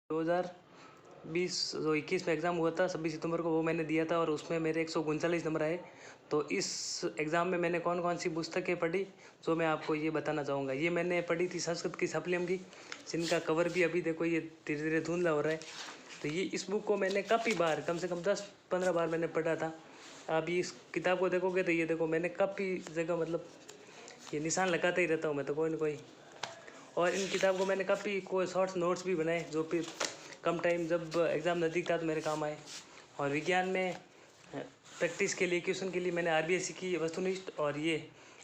2020 जो 21 में एग्ज़ाम हुआ था 26 सितंबर को, वो मैंने दिया था और उसमें मेरे 139 नंबर आए। तो इस एग्ज़ाम में मैंने कौन कौन सी पुस्तकें पढ़ी जो मैं आपको ये बताना चाहूँगा। ये मैंने पढ़ी थी संस्कृत की सप्लियम की, जिनका कवर भी अभी देखो ये धीरे धीरे धुंधला हो रहा है। तो ये इस बुक को मैंने काफ़ी बार, कम से कम 10-15 बार मैंने पढ़ा था। आप इस किताब को देखोगे तो ये देखो मैंने काफ़ी जगह मतलब ये निशान लगाते ही रहता हूँ मैं तो कोई ना कोई। और इन किताब को मैंने काफ़ी कोई शॉर्ट्स नोट्स भी बनाए जो फिर कम टाइम जब एग्ज़ाम नज़दीक था तो मेरे काम आए। और विज्ञान में प्रैक्टिस के लिए, क्वेश्चन के लिए मैंने आरबीएससी की वस्तुनिष्ठ और ये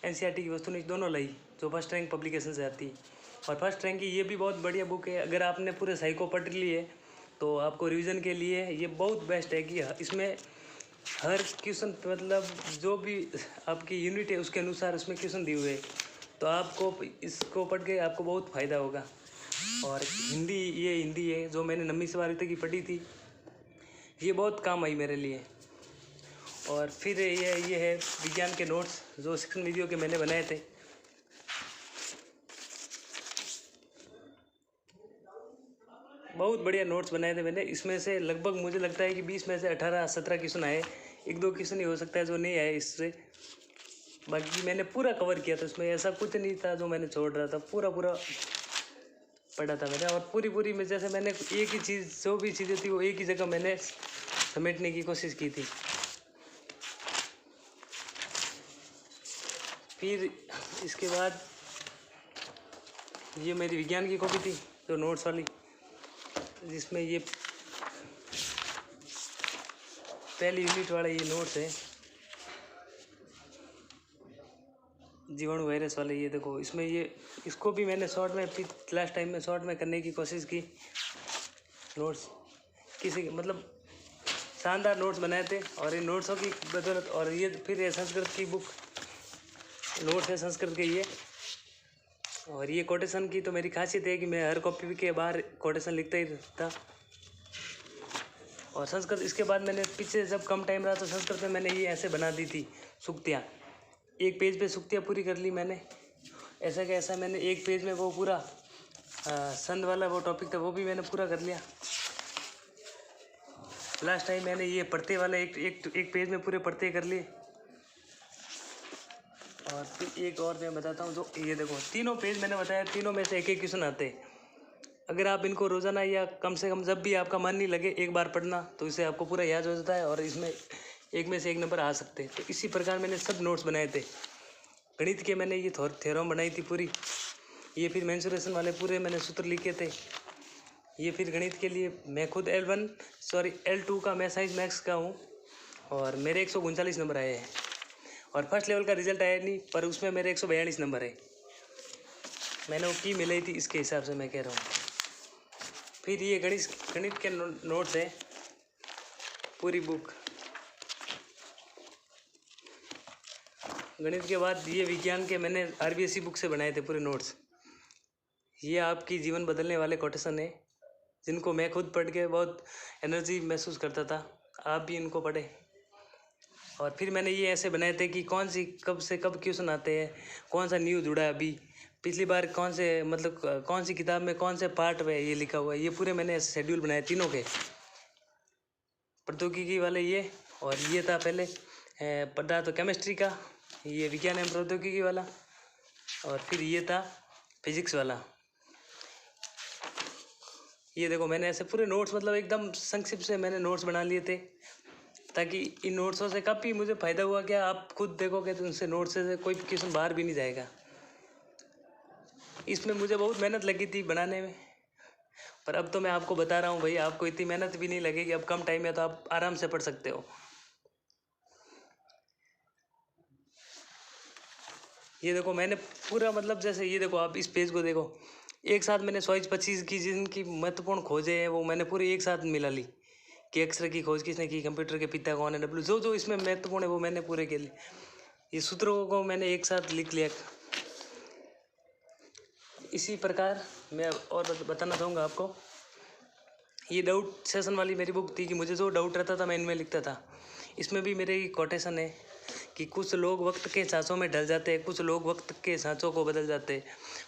एनसीईआरटी की वस्तुनिष्ठ दोनों लाई, जो फर्स्ट रैंक पब्लिकेशन से आती है। और फर्स्ट रैंक की ये भी बहुत बढ़िया बुक है। अगर आपने पूरे सही को पढ़ लिए तो आपको रिवीजन के लिए ये बहुत बेस्ट है कि इसमें हर क्वेश्चन मतलब जो भी आपकी यूनिट है उसके अनुसार उसमें क्वेश्चन दिए हुए हैं। तो आपको इसको पढ़ के आपको बहुत फ़ायदा होगा। और हिंदी है जो मैंने 9वीं से 12वीं तक की पढ़ी थी, ये बहुत काम आई मेरे लिए। और फिर ये है विज्ञान के नोट्स जो शिक्षण वीडियो के मैंने बनाए थे। बहुत बढ़िया नोट्स बनाए थे मैंने। इसमें से लगभग मुझे लगता है कि 20 में से 18-17 क्वेश्चन आए। 1-2 क्वेश्चन ही हो सकता है जो नहीं आए इससे, बाकी मैंने पूरा कवर किया था। उसमें ऐसा कुछ नहीं था जो मैंने छोड़ रहा था, पूरा पढ़ा था मैंने। और पूरी में जैसे मैंने एक ही चीज़, जो भी चीज़ें थी वो एक ही जगह मैंने समेटने की कोशिश की थी। फिर इसके बाद ये मेरी विज्ञान की कॉपी थी जो नोट्स वाली, जिसमें ये पहली यूनिट वाला ये नोट्स है, जीवाणु वायरस वाले। ये देखो इसमें ये इसको भी मैंने शॉर्ट में लास्ट टाइम में शॉर्ट में करने की कोशिश की। नोट्स किसी मतलब शानदार नोट्स बनाए थे और इन नोट्सों की बदौलत। और ये फिर ये संस्कृत की बुक नोट्स है संस्कृत के ये। और ये कोटेशन की तो मेरी खासियत है कि मैं हर कॉपी के बाहर कोटेशन लिखता ही था। और संस्कृत इसके बाद मैंने पीछे जब कम टाइम रहा तो संस्कृत में मैंने ये ऐसे बना दी थी सूक्तियाँ। एक पेज पे सूक्तियाँ पूरी कर ली मैंने। ऐसा कि ऐसा मैंने एक पेज में वो पूरा संध वाला वो टॉपिक था वो भी मैंने पूरा कर लिया। लास्ट टाइम मैंने ये पढ़ते वाले एक पेज में पूरे पढ़ते कर लिए। और फिर एक और मैं बताता हूँ, जो ये देखो तीनों पेज मैंने बताया, तीनों में से एक क्वेश्चन आते हैं। अगर आप इनको रोज़ाना या कम से कम जब भी आपका मन नहीं लगे एक बार पढ़ना, तो इससे आपको पूरा याद हो जाता है और इसमें एक में से एक नंबर आ सकते हैं। तो इसी प्रकार मैंने सब नोट्स बनाए थे। गणित के मैंने ये थ्योरम बनाई थी पूरी। ये फिर मेंसुरेशन वाले पूरे मैंने सूत्र लिखे थे। ये फिर गणित के लिए मैं खुद L2 का मैं साइंस मैथ्स का हूँ और मेरे 139 नंबर आए हैं। और फर्स्ट लेवल का रिजल्ट आया नहीं, पर उसमें मेरे 142 नंबर है। मैंने वो की मिलाई थी, इसके हिसाब से मैं कह रहा हूँ। फिर ये गणित के नोट्स हैं पूरी बुक। गणित के बाद ये विज्ञान के मैंने आरबीएससी बुक से बनाए थे पूरे नोट्स। ये आपकी जीवन बदलने वाले कोटेशन है जिनको मैं खुद पढ़ के बहुत एनर्जी महसूस करता था। आप भी इनको पढ़ें। और फिर मैंने ये ऐसे बनाए थे कि कौन सी कब से कब क्वेश्चन आते हैं, कौन सा न्यू जुड़ा है अभी, पिछली बार कौन से मतलब कौन सी किताब में कौन से पार्ट में ये लिखा हुआ है। ये पूरे मैंने ऐसे शेड्यूल बनाए तीनों के। प्रौद्योगिकी वाले ये, और ये था पहले पदार्थ केमिस्ट्री का, ये विज्ञान एवं प्रौद्योगिकी वाला, और फिर ये था फिजिक्स वाला। ये देखो मैंने ऐसे पूरे नोट्स मतलब एकदम संक्षिप्त से मैंने नोट्स बना लिए थे, ताकि इन नोट्सों से काफ़ी मुझे फ़ायदा हुआ। क्या आप खुद देखोगे तो उनसे नोट्स से कोई क्वेश्चन बाहर भी नहीं जाएगा। इसमें मुझे बहुत मेहनत लगी थी बनाने में, पर अब तो मैं आपको बता रहा हूँ भाई, आपको इतनी मेहनत भी नहीं लगेगी। अब कम टाइम है तो आप आराम से पढ़ सकते हो। ये देखो मैंने पूरा मतलब जैसे ये देखो आप इस पेज को देखो, एक साथ मैंने 125 की जिनकी महत्वपूर्ण खोजें हैं वो मैंने पूरी एक साथ मिला ली कि एक्सरे की खोज किसने की, कंप्यूटर के पिता कौन है, डब्ल्यू जो इसमें महत्वपूर्ण है वो मैंने पूरे के लिए ये सूत्रों को मैंने एक साथ लिख लिया। इसी प्रकार मैं और बताना चाहूँगा आपको ये डाउट सेशन वाली मेरी बुक थी कि मुझे जो डाउट रहता था मैं इनमें लिखता था। इसमें भी मेरे कोटेशन है कि कुछ लोग वक्त के सांचों में ढल जाते हैं, कुछ लोग वक्त के सांचों को बदल जाते हैं।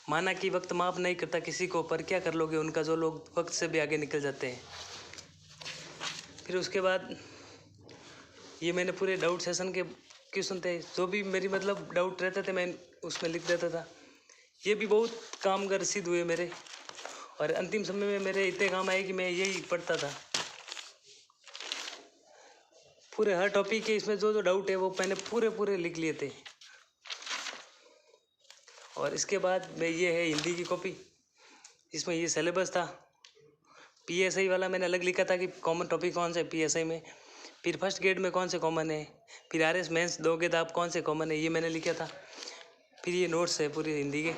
माना कि वक्त माफ़ नहीं करता किसी को, पर क्या कर लोगे उनका जो लोग वक्त से भी आगे निकल जाते हैं। फिर उसके बाद ये मैंने पूरे डाउट सेशन के क्वेश्चन थे, जो भी मेरी मतलब डाउट रहते थे मैं उसमें लिख देता था। ये भी बहुत कामगार सिद्ध हुए मेरे, और अंतिम समय में मेरे इतने काम आए कि मैं यही पढ़ता था। पूरे हर टॉपिक के इसमें जो जो डाउट है वो मैंने पूरे लिख लिए थे। और इसके बाद मैं ये है हिंदी की कॉपी, इसमें ये सिलेबस था। पीएसआई वाला मैंने अलग लिखा था कि कॉमन टॉपिक कौन से पीएसआई में, फिर फर्स्ट ग्रेड में कौन से कॉमन है, फिर आरएस मेंस दोगे तो आप कौन से कॉमन है, ये मैंने लिखा था। फिर ये नोट्स है पूरी हिंदी के,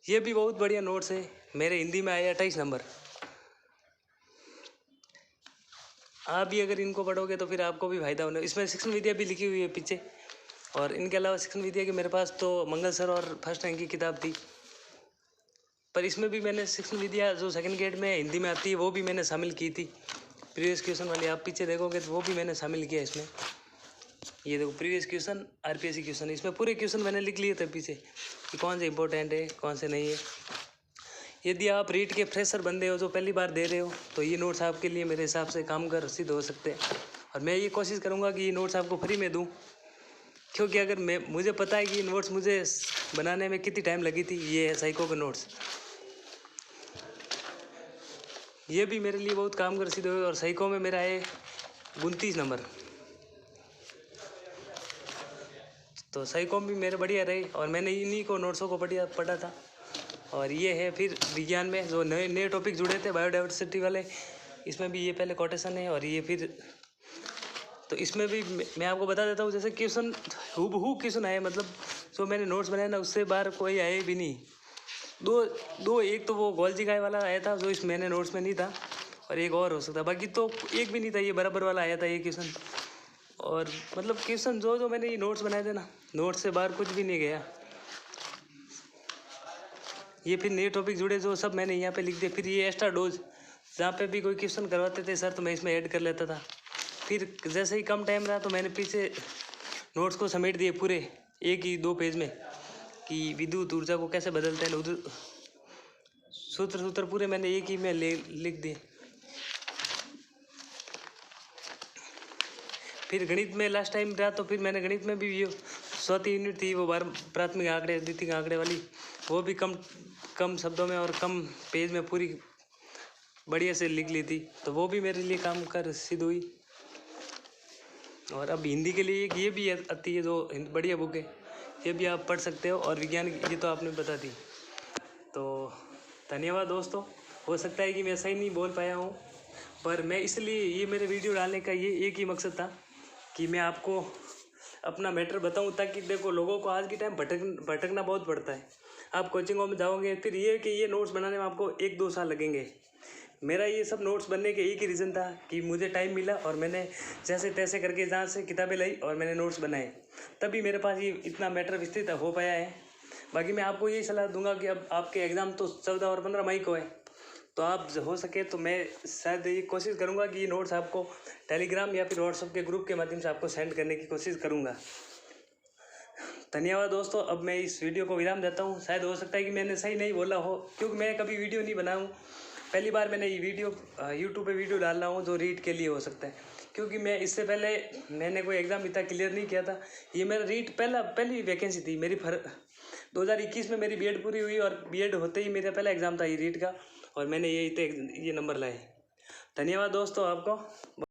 ये भी बहुत बढ़िया नोट्स है। मेरे हिंदी में आया 28 नंबर। आप भी अगर इनको पढ़ोगे तो फिर आपको भी फायदा होना। इसमें शिक्षण विद्या भी लिखी हुई है पीछे, और इनके अलावा शिक्षण विद्या की मेरे पास तो मंगल सर और फर्स्ट रैंक की किताब थी, पर इसमें भी मैंने शिक्षण विद्या जो सेकंड ग्रेड में हिंदी में आती है वो भी मैंने शामिल की थी। प्रीवियस क्वेश्चन वाली आप पीछे देखोगे तो वो भी मैंने शामिल किया इसमें। ये देखो प्रीवियस क्वेश्चन, आरपीएससी क्वेश्चन, इसमें पूरे क्वेश्चन मैंने लिख लिए थे पीछे कि कौन से इंपॉर्टेंट है कौन से नहीं है। यदि आप रीट के फ्रेशर बंदे हो जो पहली बार दे रहे हो तो ये नोट्स आपके लिए मेरे हिसाब से कामगार सिद्ध हो सकते हैं। और मैं ये कोशिश करूँगा कि ये नोट्स आपको फ्री में दूँ, क्योंकि अगर मुझे पता है कि ये नोट्स मुझे बनाने में कितनी टाइम लगी थी। ये है साइको के नोट्स, ये भी मेरे लिए बहुत कामगार सिद्ध हुए। और साइको में मेरा है 29 नंबर, तो साइको भी मेरे बढ़िया रहे और मैंने इन्हीं को नोट्सों को पढ़ा था। और ये है फिर विज्ञान में जो नए टॉपिक जुड़े थे बायोडाइवर्सिटी वाले, इसमें भी ये पहले कोटेशन है। और ये फिर तो इसमें भी मैं आपको बता देता हूँ, जैसे क्वेश्चन हूबहू क्वेश्चन आए, मतलब जो मैंने नोट्स बनाए ना उससे बाहर कोई आए भी नहीं। दो एक तो वो गोलजी गाय वाला आया था जो इस मैंने नोट्स में नहीं था, और एक और हो सकता, बाकी तो एक भी नहीं था। ये बराबर वाला आया था ये क्वेश्चन। और मतलब क्वेश्चन जो मैंने ये नोट्स बनाए थे ना, नोट्स से बाहर कुछ भी नहीं गया। ये फिर नए टॉपिक जुड़े जो सब मैंने यहाँ पे लिख दिए। फिर ये एक्स्ट्रा डोज, जहाँ पे भी कोई क्वेश्चन करवाते थे सर तो मैं इसमें ऐड कर लेता था। फिर जैसे ही कम टाइम रहा तो मैंने पीछे नोट्स को समेट दिए पूरे एक ही 2 पेज में, कि विद्युत ऊर्जा को कैसे बदलते हैं, सूत्र पूरे मैंने एक ही में लिख दिए। फिर गणित में लास्ट टाइम रहा तो फिर मैंने गणित में भी ये चौथी यूनिट थी वो प्राथमिक आंकड़े द्वितीयक आंकड़े वाली, वो भी कम शब्दों में और कम पेज में पूरी बढ़िया से लिख ली थी, तो वो भी मेरे लिए काम कर सिद्ध हुई। और अब हिंदी के लिए ये भी आती है जो बढ़िया बुक है, ये भी आप पढ़ सकते हो। और विज्ञान ये तो आपने बता दी। तो धन्यवाद दोस्तों। हो सकता है कि मैं सही नहीं बोल पाया हूँ, पर मैं इसलिए ये मेरे वीडियो डालने का ये एक ही मकसद था कि मैं आपको अपना मैटर बताऊं, ताकि देखो लोगों को आज के टाइम भटकना बहुत पड़ता है। आप कोचिंगों में जाओगे फिर ये कि ये नोट्स बनाने में आपको 1-2 साल लगेंगे। मेरा ये सब नोट्स बनने के एक ही रीज़न था कि मुझे टाइम मिला और मैंने जैसे तैसे करके जहाँ से किताबें लाई और मैंने नोट्स बनाए, तभी मेरे पास ये इतना मैटर विस्तृत हो पाया है। बाकी मैं आपको यही सलाह दूंगा कि अब आपके एग्ज़ाम तो 14 और 15 मई को है, तो आप हो सके तो मैं शायद ये कोशिश करूंगा कि ये नोट्स आपको टेलीग्राम या फिर व्हाट्सएप के ग्रुप के माध्यम से आपको सेंड करने की कोशिश करूंगा। धन्यवाद दोस्तों। अब मैं इस वीडियो को विराम देता हूं। शायद हो सकता है कि मैंने सही नहीं बोला हो, क्योंकि मैं कभी वीडियो नहीं बनाऊँ, पहली बार मैंने ये वीडियो यूट्यूब पे वीडियो डाल रहा हूँ जो रीड के लिए हो सकता है, क्योंकि मैं इससे पहले मैंने कोई एग्ज़ाम इतना क्लियर नहीं किया था। ये मेरा रीड पहली वैकेंसी थी मेरी 2021 में मेरी बीएड पूरी हुई, और बीएड होते ही मेरा पहला एग्ज़ाम था ये रीड का, और मैंने ये नंबर लाए। धन्यवाद दोस्तों आपको।